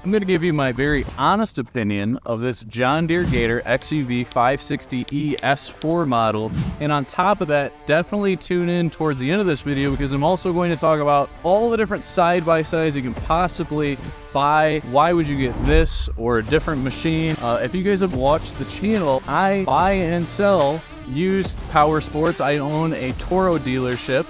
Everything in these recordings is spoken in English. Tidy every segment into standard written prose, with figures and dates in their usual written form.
I'm going to give you my very honest opinion of this John Deere Gator XUV560ES4 model. And on top of that, definitely tune in towards the end of this video because I'm also going to talk about all the different side-by-sides you can possibly buy. Why would you get this or a different machine? If you guys have watched the channel, I buy and sell used power sports. I own a Toro dealership.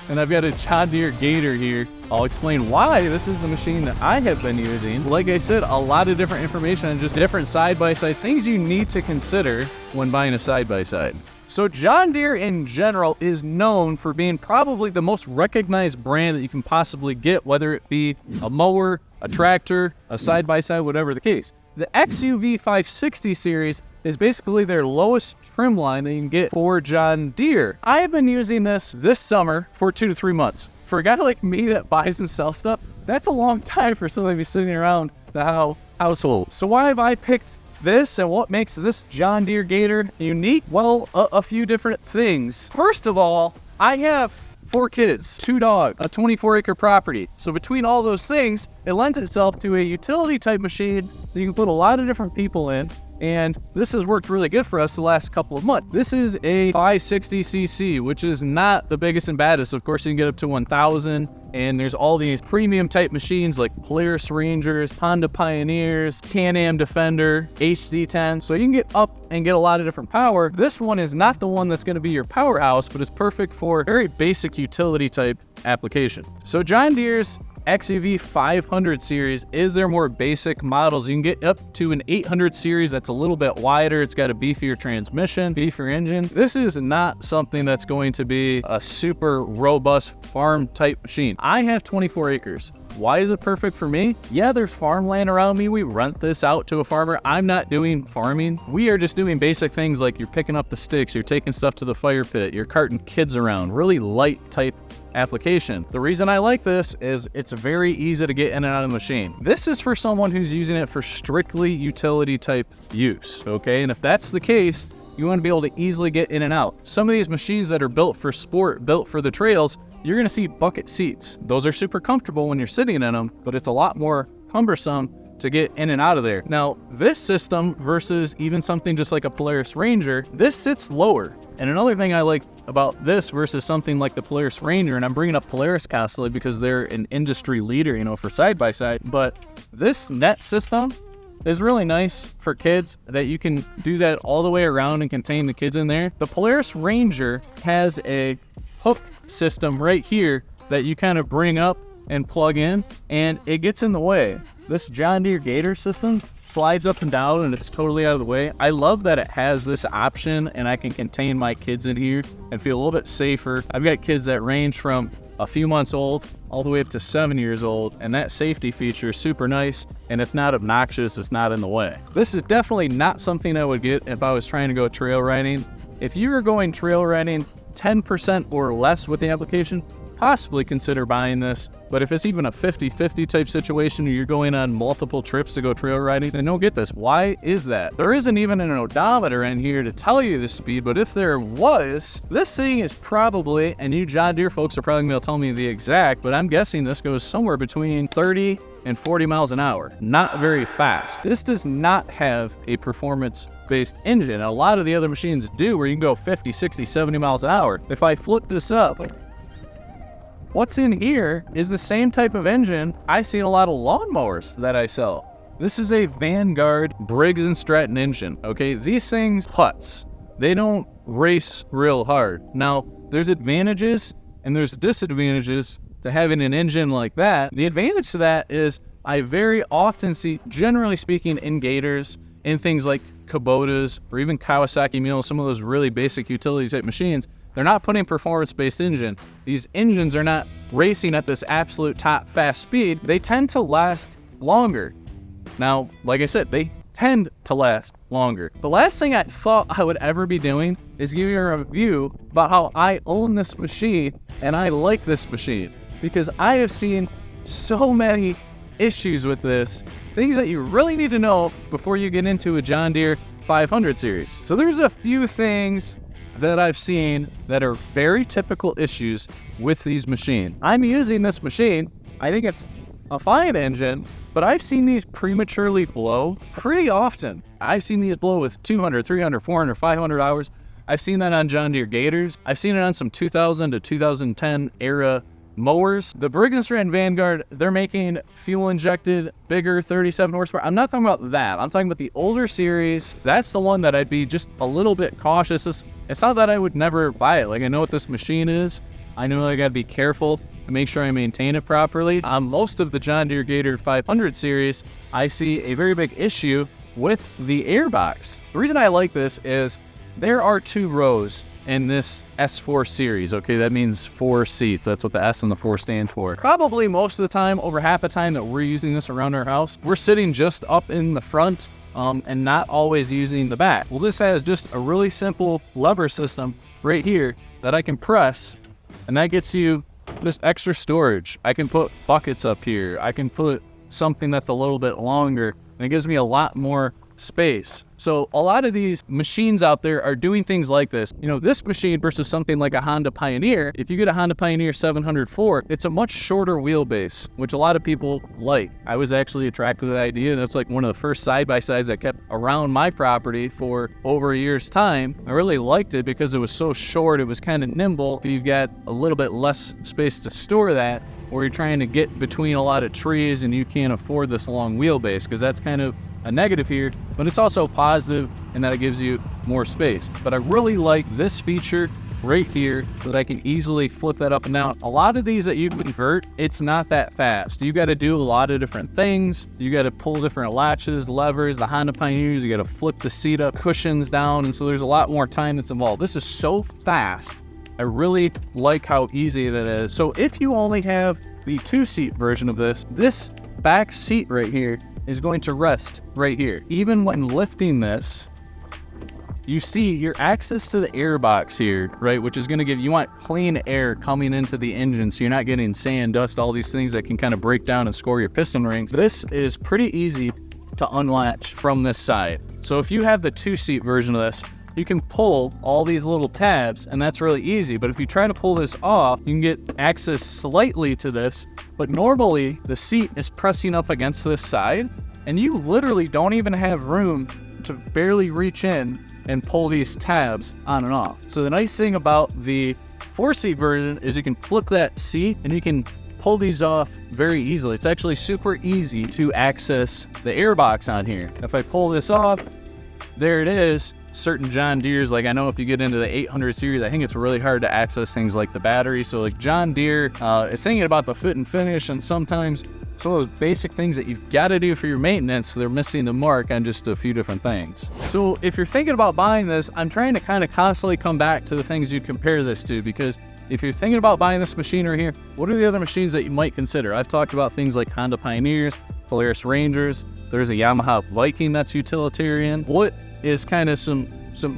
And I've got a John Deere Gator here. I'll explain why this is the machine that I have been using. Like I said, a lot of different information on just different side-by-sides, things you need to consider when buying a side-by-side. So John Deere in general is known for being probably the most recognized brand that you can possibly get, whether it be a mower, a tractor, a side-by-side, whatever the case. The XUV560 series is basically their lowest trim line that you can get for John Deere. I have been using this summer for 2 to 3 months. For a guy like me that buys and sells stuff, that's a long time for somebody to be sitting around the household. So why have I picked this and what makes this John Deere Gator unique? Well, a few different things. First of all, I have 4 kids, 2 dogs, a 24-acre property. So between all those things, it lends itself to a utility type machine that you can put a lot of different people in. And this has worked really good for us the last couple of months. This is a 560cc, which is not the biggest and baddest. Of course, you can get up to 1,000. And there's all these premium type machines like Polaris Rangers, Honda Pioneers, Can-Am Defender, HD10. So you can get up and get a lot of different power. This one is not the one that's going to be your powerhouse, but it's perfect for very basic utility type application. So John Deere's XUV500 series is their more basic models. You can get up to an 800 series that's a little bit wider. It's got a beefier transmission, beefier engine. This is not something that's going to be a super robust farm type machine. I have 24 acres. Why is it perfect for me? Yeah, there's farmland around me. We rent this out to a farmer. I'm not doing farming. We are just doing basic things like you're picking up the sticks, you're taking stuff to the fire pit, you're carting kids around, really light type application. The reason I like this is it's very easy to get in and out of the machine. This is for someone who's using it for strictly utility type use, okay? And if that's the case, you want to be able to easily get in and out. Some of these machines that are built for sport, built for the trails, you're going to see bucket seats. Those are super comfortable when you're sitting in them, but it's a lot more cumbersome to get in and out of there. Now, this system versus even something just like a Polaris Ranger, this sits lower. And another thing I like about this versus something like the Polaris Ranger, and I'm bringing up Polaris constantly because they're an industry leader, you know, for side-by-side, but this net system is really nice for kids that you can do that all the way around and contain the kids in there. The Polaris Ranger has a hook system right here that you kind of bring up and plug in, and it gets in the way. This John Deere Gator system slides up and down and it's totally out of the way. I love that it has this option and I can contain my kids in here and feel a little bit safer. I've got kids that range from a few months old all the way up to 7 years old, and that safety feature is super nice and it's not obnoxious, it's not in the way. This is definitely not something I would get if I was trying to go trail riding. If you were going trail riding 10% or less with the application, possibly consider buying this. But if it's even a 50-50 type situation or you're going on multiple trips to go trail riding, then don't get this. Why is that? There isn't even an odometer in here to tell you the speed, but if there was, this thing is probably, and you John Deere folks are probably going to tell me the exact, but I'm guessing this goes somewhere between 30 and 40 miles an hour. Not very fast. This does not have a performance-based engine. A lot of the other machines do, where you can go 50, 60, 70 miles an hour. If I flip this up, what's in here is the same type of engine I see in a lot of lawnmowers that I sell. This is a Vanguard Briggs & Stratton engine, okay? These things putts. They don't race real hard. Now, there's advantages and there's disadvantages to having an engine like that. The advantage to that is I very often see, generally speaking, in Gators, in things like Kubotas or even Kawasaki Mules, some of those really basic utility type machines, they're not putting performance-based engine. These engines are not racing at this absolute top fast speed. They tend to last longer. Now, like I said, they tend to last longer. The last thing I thought I would ever be doing is giving you a review about how I own this machine and I like this machine, because I have seen so many issues with this, things that you really need to know before you get into a John Deere 500 series. So there's a few things that I've seen that are very typical issues with these machines. I'm using this machine. I think it's a fine engine, but I've seen these prematurely blow pretty often. I've seen these blow with 200, 300, 400, 500 hours. I've seen that on John Deere Gators. I've seen it on some 2000 to 2010 era mowers. The Briggs & Stratton Vanguard, they're making fuel injected, bigger 37 horsepower. I'm not talking about that. I'm talking about the older series. That's the one that I'd be just a little bit cautious. It's not that I would never buy it. Like, I know what this machine is. I know I gotta be careful to make sure I maintain it properly. On most of the John Deere Gator 500 series, I see a very big issue with the airbox. The reason I like this is there are 2 rows in this S4 series. Okay, that means 4 seats. That's what the S and the 4 stand for. Probably most of the time, over half the time that we're using this around our house, we're sitting just up in the front and not always using the back. Well, this has just a really simple lever system right here that I can press, and that gets you just extra storage. I can put buckets up here. I can put something that's a little bit longer, and it gives me a lot more space. So a lot of these machines out there are doing things like this. You know, this machine versus something like a Honda Pioneer, if you get a Honda Pioneer 704, it's a much shorter wheelbase, which a lot of people like. I was actually attracted to the idea. That's like one of the first side-by-sides I kept around my property for over a year's time. I really liked it because it was so short, it was kind of nimble. If you've got a little bit less space to store that, or you're trying to get between a lot of trees and you can't afford this long wheelbase, because that's kind of a negative here, but it's also positive in that it gives you more space. But I really like this feature right here that I can easily flip that up and down. A lot of these that you convert, it's not that fast. You got to do a lot of different things. You got to pull different latches, levers. The Honda Pioneers, you got to flip the seat up, cushions down, and so there's a lot more time that's involved. This is so fast. I really like how easy that is. So if you only have the 2-seat version of this back seat right here is going to rest right here. Even when lifting this, you see your access to the air box here, right? Which is gonna you want clean air coming into the engine so you're not getting sand, dust, all these things that can kind of break down and score your piston rings. This is pretty easy to unlatch from this side. So if you have the 2-seat version of this, you can pull all these little tabs, and that's really easy. But if you try to pull this off, you can get access slightly to this, but normally the seat is pressing up against this side, and you literally don't even have room to barely reach in and pull these tabs on and off. So the nice thing about the 4-seat version is you can flip that seat and you can pull these off very easily. It's actually super easy to access the airbox on here. If I pull this off, there it is. Certain John Deeres, like I know if you get into the 800 series, I think it's really hard to access things like the battery. So like John Deere is thinking about the fit and finish, and sometimes some of those basic things that you've got to do for your maintenance, they're missing the mark on just a few different things. So if you're thinking about buying this, I'm trying to kind of constantly come back to the things you compare this to, because if you're thinking about buying this machine right here, what are the other machines that you might consider? I've talked about things like Honda Pioneers, Polaris Rangers. There's a Yamaha Viking that's utilitarian. What is kind of some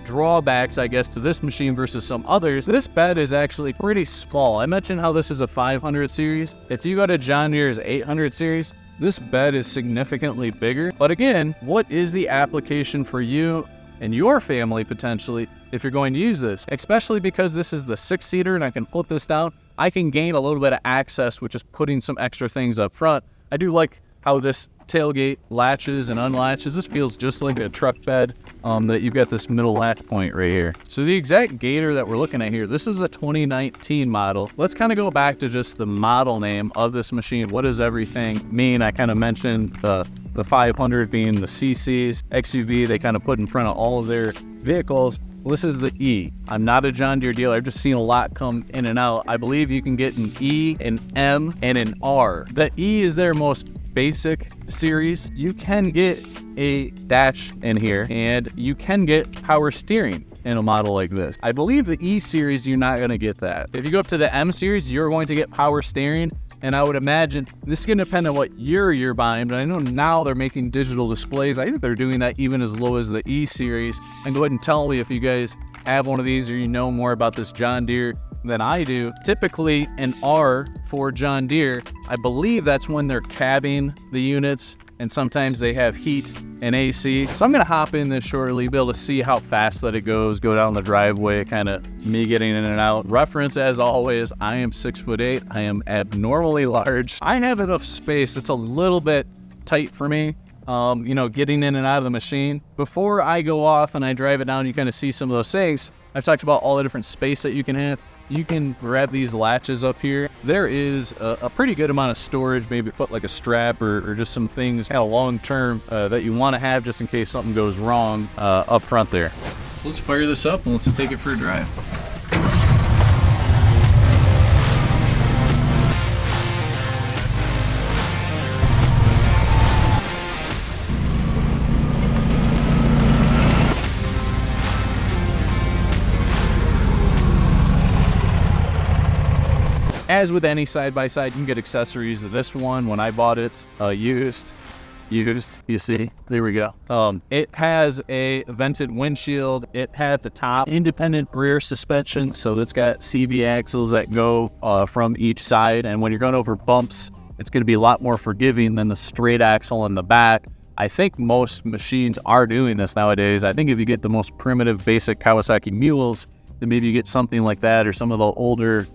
drawbacks, I guess, to this machine versus some others? This bed is actually pretty small. I mentioned how this is a 500 series. If you go to John Deere's 800 series, this bed is significantly bigger. But again, what is the application for you and your family potentially if you're going to use this? Especially because this is the 6-seater and I can flip this down, I can gain a little bit of access, which is putting some extra things up front. I do like how this tailgate latches and unlatches. This feels just like a truck bed, that you've got this middle latch point right here. So the exact Gator that we're looking at here, this is a 2019 model. Let's kind of go back to just the model name of this machine. What does everything mean? I kind of mentioned the 500 being the CCs, XUV, they kind of put in front of all of their vehicles. Well, this is the E. I'm not a John Deere dealer. I've just seen a lot come in and out. I believe you can get an E, an M, and an R. The E is their most basic series. You can get a dash in here, and you can get power steering in a model like this. I believe the E series, you're not gonna get that. If you go up to the M series, you're going to get power steering, and I would imagine this is gonna depend on what year you're buying, but I know now they're making digital displays. I think they're doing that even as low as the E series. And go ahead and tell me if you guys have one of these or you know more about this John Deere than I do. Typically an R for John Deere, I believe that's when they're cabbing the units and sometimes they have heat and AC. So I'm gonna hop in this shortly, be able to see how fast that it goes, go down the driveway, kind of me getting in and out. Reference, as always, I am 6'8". I am abnormally large. I have enough space. It's a little bit tight for me, getting in and out of the machine. Before I go off and I drive it down, you kind of see some of those things. I've talked about all the different space that you can have. You can grab these latches up here. There is a pretty good amount of storage, maybe put like a strap or just some things kind of long term that you want to have just in case something goes wrong up front there. So let's fire this up and let's just take it for a drive. As with any side-by-side, you can get accessories to this one. When I bought it, used, you see, there we go. It has a vented windshield. It had the top independent rear suspension, so it's got CV axles that go from each side, and when you're going over bumps, it's going to be a lot more forgiving than the straight axle in the back. I think most machines are doing this nowadays. I think if you get the most primitive, basic Kawasaki mules, then maybe you get something like that, or some of the older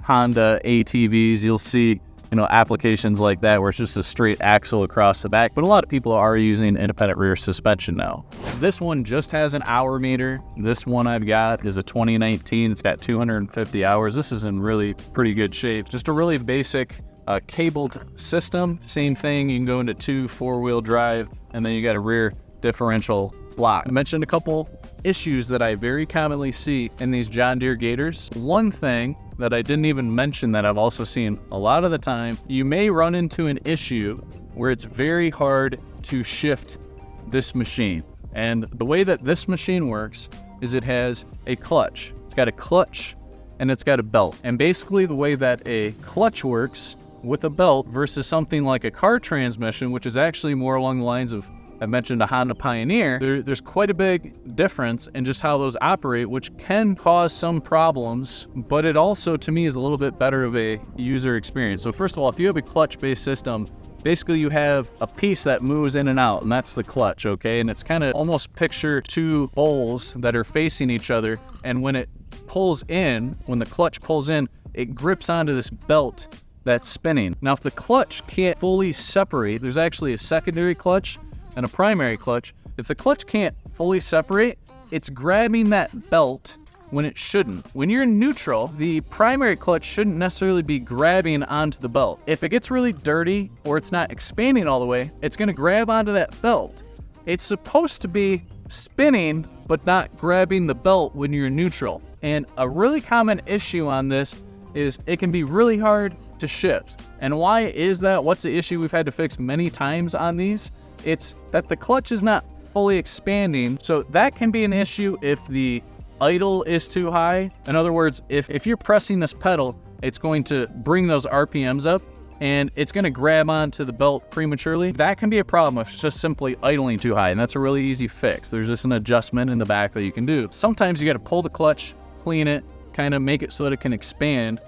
Honda ATVs, you'll see, applications like that where it's just a straight axle across the back. But a lot of people are using independent rear suspension now. This one just has an hour meter. This one I've got is a 2019. It's got 250 hours. This is in really pretty good shape. Just a really basic cabled system. Same thing, you can go into 2 4-wheel drive, and then you got a rear differential lock. I mentioned a couple issues that I very commonly see in these John Deere Gators. One thing that I didn't even mention that I've also seen a lot of the time, you may run into an issue where it's very hard to shift this machine. And the way that this machine works is it has a clutch. It's got a clutch and it's got a belt. And basically the way that a clutch works with a belt versus something like a car transmission, which is actually more along the lines of, I mentioned a Honda Pioneer, there's quite a big difference in just how those operate, which can cause some problems, but it also, to me, is a little bit better of a user experience. So first of all, if you have a clutch-based system, basically you have a piece that moves in and out, and that's the clutch, okay? And it's kind of almost picture 2 bowls that are facing each other, and when it pulls in, when the clutch pulls in, it grips onto this belt that's spinning. Now, if the clutch can't fully separate, there's actually a secondary clutch and a primary clutch. If the clutch can't fully separate, it's grabbing that belt when it shouldn't. When you're in neutral, the primary clutch shouldn't necessarily be grabbing onto the belt. If it gets really dirty or it's not expanding all the way, it's gonna grab onto that belt. It's supposed to be spinning, but not grabbing the belt when you're in neutral. And a really common issue on this is it can be really hard to shift. And why is that? What's the issue we've had to fix many times on these? It's that the clutch is not fully expanding, so that can be an issue if the idle is too high. In other words, if you're pressing this pedal, it's going to bring those RPMs up, and it's going to grab onto the belt prematurely. That can be a problem if it's just simply idling too high, and that's a really easy fix. There's just an adjustment in the back that you can do. Sometimes you got to pull the clutch, clean it, kind of make it so that it can expand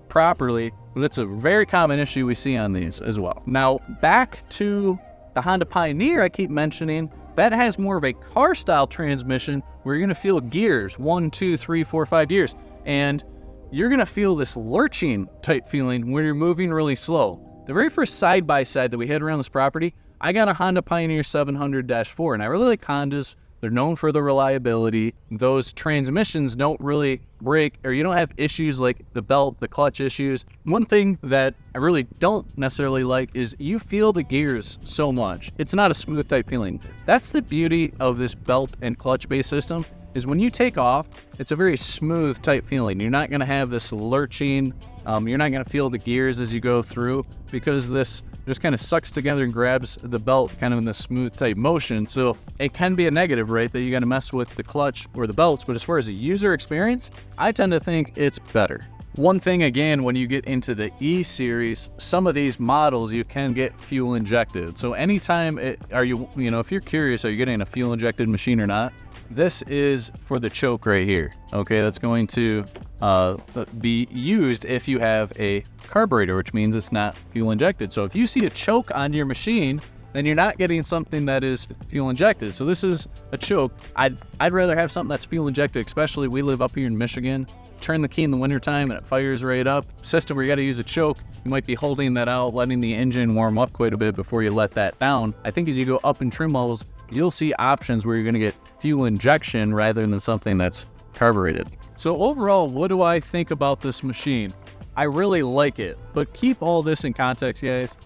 properly, but it's a very common issue we see on these as well. Now, back to the Honda Pioneer I keep mentioning, that has more of a car style transmission where you're gonna feel gears, 1, 2, 3, 4, 5 gears. And you're gonna feel this lurching type feeling when you're moving really slow. The very first side-by-side that we had around this property, I got a Honda Pioneer 700-4, and I really like Hondas. They're known for the reliability. Those transmissions don't really break, or you don't have issues like the belt, the clutch issues. One thing that I really don't necessarily like is you feel the gears so much. It's not a smooth type feeling. That's the beauty of this belt and clutch based system, is when you take off, it's a very smooth type feeling. You're not gonna have this lurching, you're not gonna feel the gears as you go through, because this just kind of sucks together and grabs the belt kind of in this smooth type motion. So it can be a negative, right, that you got to mess with the clutch or the belts, but as far as a user experience, I tend to think it's better. One thing, again, when you get into the E series, some of these models you can get fuel injected. So anytime if you're curious, are you getting a fuel injected machine or not? This is for the choke right here. Okay, that's going to be used if you have a carburetor, which means it's not fuel injected. So if you see a choke on your machine, then you're not getting something that is fuel injected. So this is a choke. I'd rather have something that's fuel injected, especially we live up here in Michigan. Turn the key in the wintertime and it fires right up. System where you got to use a choke, you might be holding that out, letting the engine warm up quite a bit before you let that down. I think as you go up in trim levels, you'll see options where you're going to get fuel injection rather than something that's carbureted. So overall, what do I think about this machine? I really like it, but keep all this in context, guys.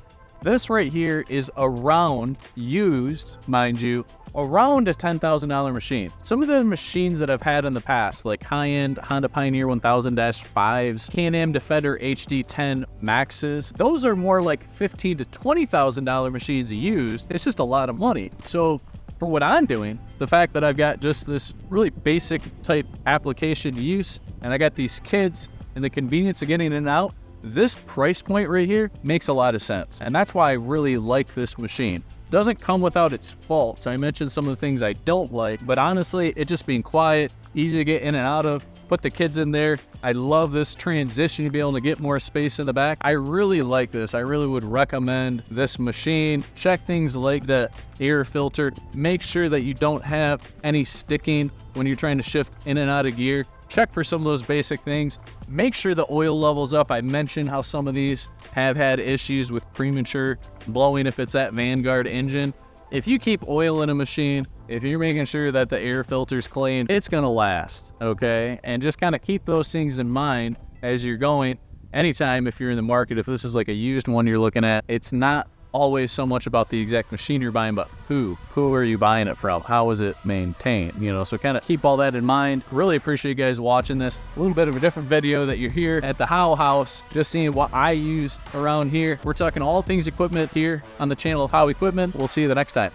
This right here is around, used, mind you, around a $10,000 machine. Some of the machines that I've had in the past, like high-end Honda Pioneer 1000-5s, Can-Am Defender HD10 Maxes, those are more like $15,000 to $20,000 machines used. It's just a lot of money. So for what I'm doing, the fact that I've got just this really basic type application use, and I got these kids and the convenience of getting in and out, this price point right here makes a lot of sense. And that's why I really like this machine. Doesn't come without its faults. I mentioned some of the things I don't like, but honestly, it just being quiet, easy to get in and out of, put the kids in there. I love this transition to be able to get more space in the back. I really like this. I really would recommend this machine. Check things like the air filter. Make sure that you don't have any sticking when you're trying to shift in and out of gear. Check for some of those basic things. Make sure the oil level's up. I mentioned how some of these have had issues with premature blowing if it's that Vanguard engine. If you keep oil in a machine, if you're making sure that the air filter's clean, it's gonna last, okay? And just kind of keep those things in mind as you're going. Anytime if you're in the market, if this is like a used one you're looking at, it's not always so much about the exact machine you're buying, but who are you buying it from? How is it maintained? You know, so kind of keep all that in mind. Really appreciate you guys watching this. A little bit of a different video that you're here at the Howe house, just seeing what I use around here. We're talking all things equipment here on the channel of Howe Equipment. We'll see you the next time.